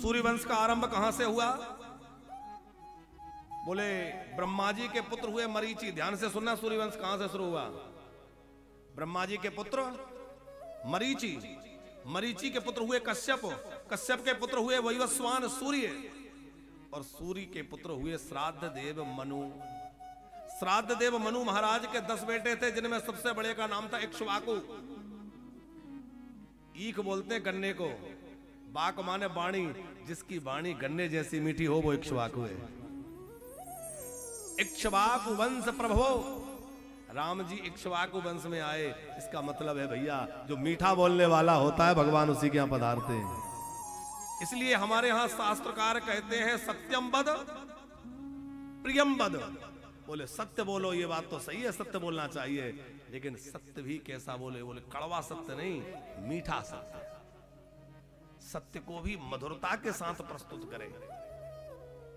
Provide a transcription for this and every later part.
सूर्यवंश का आरंभ कहां से हुआ? बोले ब्रह्मा जी के पुत्र हुए मरीचि। ध्यान से सुनना, सूर्यवंश कहां से शुरू हुआ? ब्रह्मा जी के पुत्र मरीचि, मरीचि के पुत्र हुए कश्यप, कश्यप के पुत्र हुए वैवस्वान सूर्य, और सूर्य के पुत्र हुए श्राद्ध देव मनु। श्राद्ध देव मनु महाराज के 10 बेटे थे, जिनमें सबसे बड़े का नाम था इक्ष्वाकु। ईख बोलते गन्ने को, बाक माने वाणी, जिसकी वाणी गन्ने जैसी मीठी हो वो इक्ष्वाकु है। इक्ष्वाकु वंश प्रभवो, राम जी इक्ष्वाकु वंश में आए। इसका मतलब है भैया, जो मीठा बोलने वाला होता है भगवान उसी के यहां पधारते हैं। इसलिए हमारे यहां शास्त्रकार कहते हैं सत्यम वद प्रियम वद। बोले सत्य बोलो, ये बात तो सही है, सत्य बोलना चाहिए, लेकिन सत्य भी कैसा बोले? बोले कड़वा सत्य नहीं, मीठा सत्य। सत्य को भी मधुरता के साथ प्रस्तुत करें।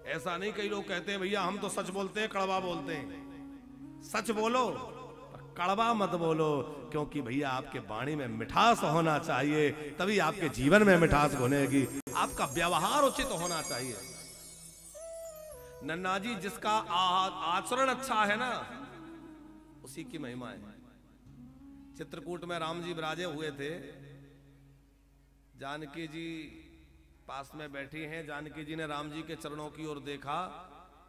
ऐसा नहीं, कई लोग कहते हैं भैया हम तो सच बोलते हैं, कड़वा बोलते हैं। सच बोलो पर कड़वा मत बोलो, क्योंकि भैया आपके वाणी में मिठास होना चाहिए, तभी आपके जीवन में मिठास घुलेगी। आपका व्यवहार उचित होना चाहिए। नन्ना जी, जिसका आचरण अच्छा है ना, उसी की महिमा है। चित्रकूट में राम जी विराजे हुए थे, जानकी जी पास में बैठी हैं। जानकी जी ने राम जी के चरणों की ओर देखा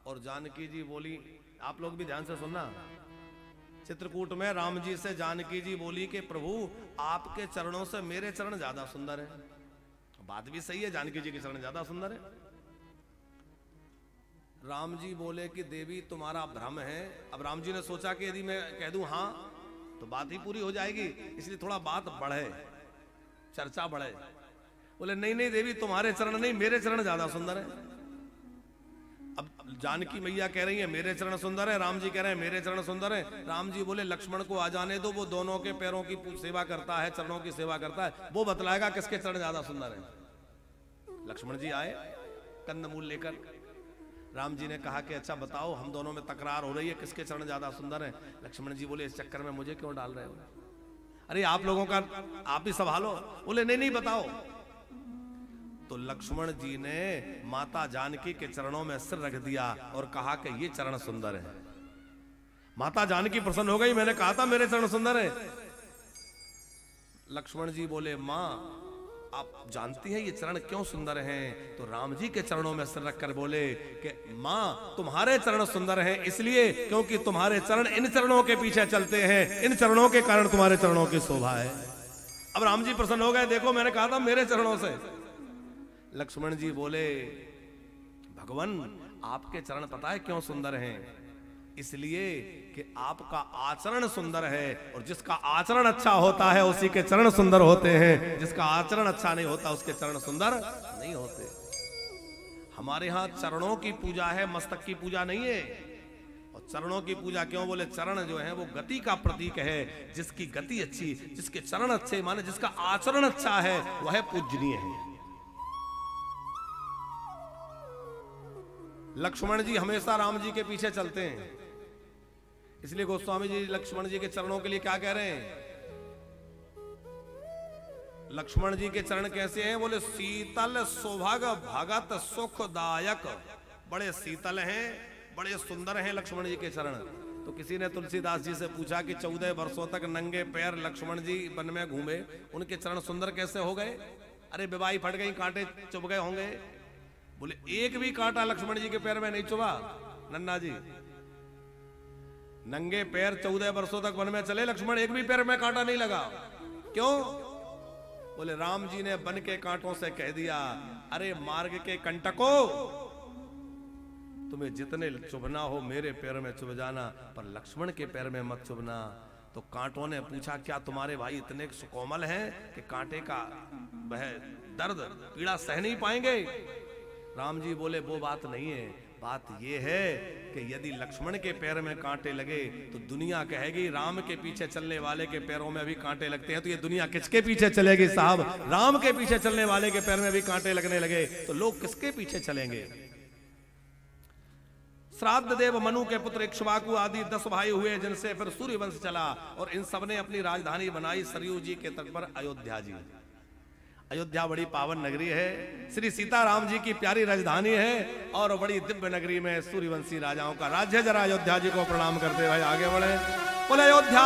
और जानकी जी बोली, आप लोग भी ध्यान से सुनना, चित्रकूट में राम जी से जानकी जी बोली कि प्रभु आपके चरणों से मेरे चरण ज्यादा सुंदर है। बात भी सही है, जानकी जी के चरण ज्यादा सुंदर है। राम जी बोले कि देवी तुम्हारा भ्रम है। अब राम जी ने सोचा कि यदि मैं कह दूं हाँ तो बात ही पूरी हो जाएगी, इसलिए थोड़ा बात बढ़े, चर्चा बढ़े। बोले नहीं नहीं देवी, तुम्हारे चरण नहीं, मेरे चरण ज्यादा सुंदर है। अब जानकी मैया कह रही है मेरे चरण सुंदर है, राम जी कह रहे हैं मेरे चरण सुंदर है। राम जी बोले लक्ष्मण को आ जाने दो, वो दोनों के पैरों की सेवा करता है, चरणों की सेवा करता है, वो बतलाएगा किसके चरण ज्यादा सुंदर है। लक्ष्मण जी आए कंदमूल लेकर। राम जी ने कहा कि अच्छा बताओ, हम दोनों में तकरार हो रही है, किसके चरण ज्यादा सुंदर है। लक्ष्मण जी बोले इस चक्कर में मुझे क्यों डाल रहे हो? अरे आप लोगों का आप ही संभालो। बोले नहीं नहीं बताओ। तो लक्ष्मण जी ने माता जानकी के चरणों में सिर रख दिया और कहा कि ये चरण सुंदर है। माता जानकी प्रसन्न हो गई, मैंने कहा था मेरे चरण सुंदर है। लक्ष्मण जी बोले मां आप जानती हैं ये चरण क्यों सुंदर हैं? तो राम जी के चरणों में सिर रखकर बोले कि मां तुम्हारे चरण सुंदर हैं इसलिए क्योंकि तुम्हारे चरण इन चरणों के पीछे चलते हैं, इन चरणों के कारण तुम्हारे चरणों की शोभा है। अब राम जी प्रसन्न हो गए, देखो मैंने कहा था मेरे चरणों से। लक्ष्मण जी बोले भगवान आपके चरण पता है क्यों सुंदर हैं? इसलिए कि आपका आचरण सुंदर है, और जिसका आचरण अच्छा होता है उसी के चरण सुंदर होते हैं, जिसका आचरण अच्छा नहीं होता उसके चरण सुंदर नहीं होते। हमारे यहाँ चरणों की पूजा है, मस्तक की पूजा नहीं है। और चरणों की पूजा क्यों? बोले चरण जो है वो गति का प्रतीक है। जिसकी गति अच्छी, जिसके चरण अच्छे, माने जिसका आचरण अच्छा है वह पूजनीय है। लक्ष्मण जी हमेशा राम जी के पीछे चलते हैं, इसलिए गोस्वामी जी लक्ष्मण जी के चरणों के लिए क्या कह रहे हैं? लक्ष्मण जी के चरण कैसे हैं? बोले शीतल सुभग भगत सुखदायक। बड़े शीतल हैं, बड़े सुंदर हैं लक्ष्मण जी के चरण। तो किसी ने तुलसीदास जी से पूछा कि 14 वर्षों तक नंगे पैर लक्ष्मण जी वन में घूमे, उनके चरण सुंदर कैसे हो गए? अरे बिवाई फट गई, कांटे चुभ गए होंगे। बोले एक भी कांटा लक्ष्मण जी के पैर में नहीं चुभा। नन्ना जी नंगे पैर 14 वर्षों तक वन में चले, लक्ष्मण एक भी पैर में कांटा नहीं लगा। क्यों? बोले राम जी ने वन के कांटों से कह दिया अरे मार्ग के कंटको, तुम्हें जितने चुभना हो मेरे पैर में चुभ जाना, पर लक्ष्मण के पैर में मत चुभना। तो कांटों ने पूछा क्या तुम्हारे भाई इतने सुकोमल हैं कि कांटे का वह दर्द पीड़ा सह नहीं पाएंगे? राम जी बोले वो बात नहीं है, बात यह है कि यदि लक्ष्मण के पैर में कांटे लगे तो दुनिया कहेगी राम के पीछे चलने वाले के पैरों में भी कांटे लगते हैं, तो ये दुनिया किसके पीछे चलेगी साहब? राम के पीछे चलने वाले के पैर में भी कांटे लगने लगे तो लोग किसके पीछे चलेंगे? श्राद्ध देव मनु के पुत्र इक्ष्वाकु आदि 10 भाई हुए, जिनसे फिर सूर्यवंश चला, और इन सब ने अपनी राजधानी बनाई सरयू जी के तट पर अयोध्या जी। अयोध्या बड़ी पावन नगरी है, श्री सीताराम जी की प्यारी राजधानी है और बड़ी दिव्य नगरी में सूर्यवंशी राजाओं का राज्य। जरा अयोध्या जी को प्रणाम करते भाई आगे बढ़े। बोले अयोध्या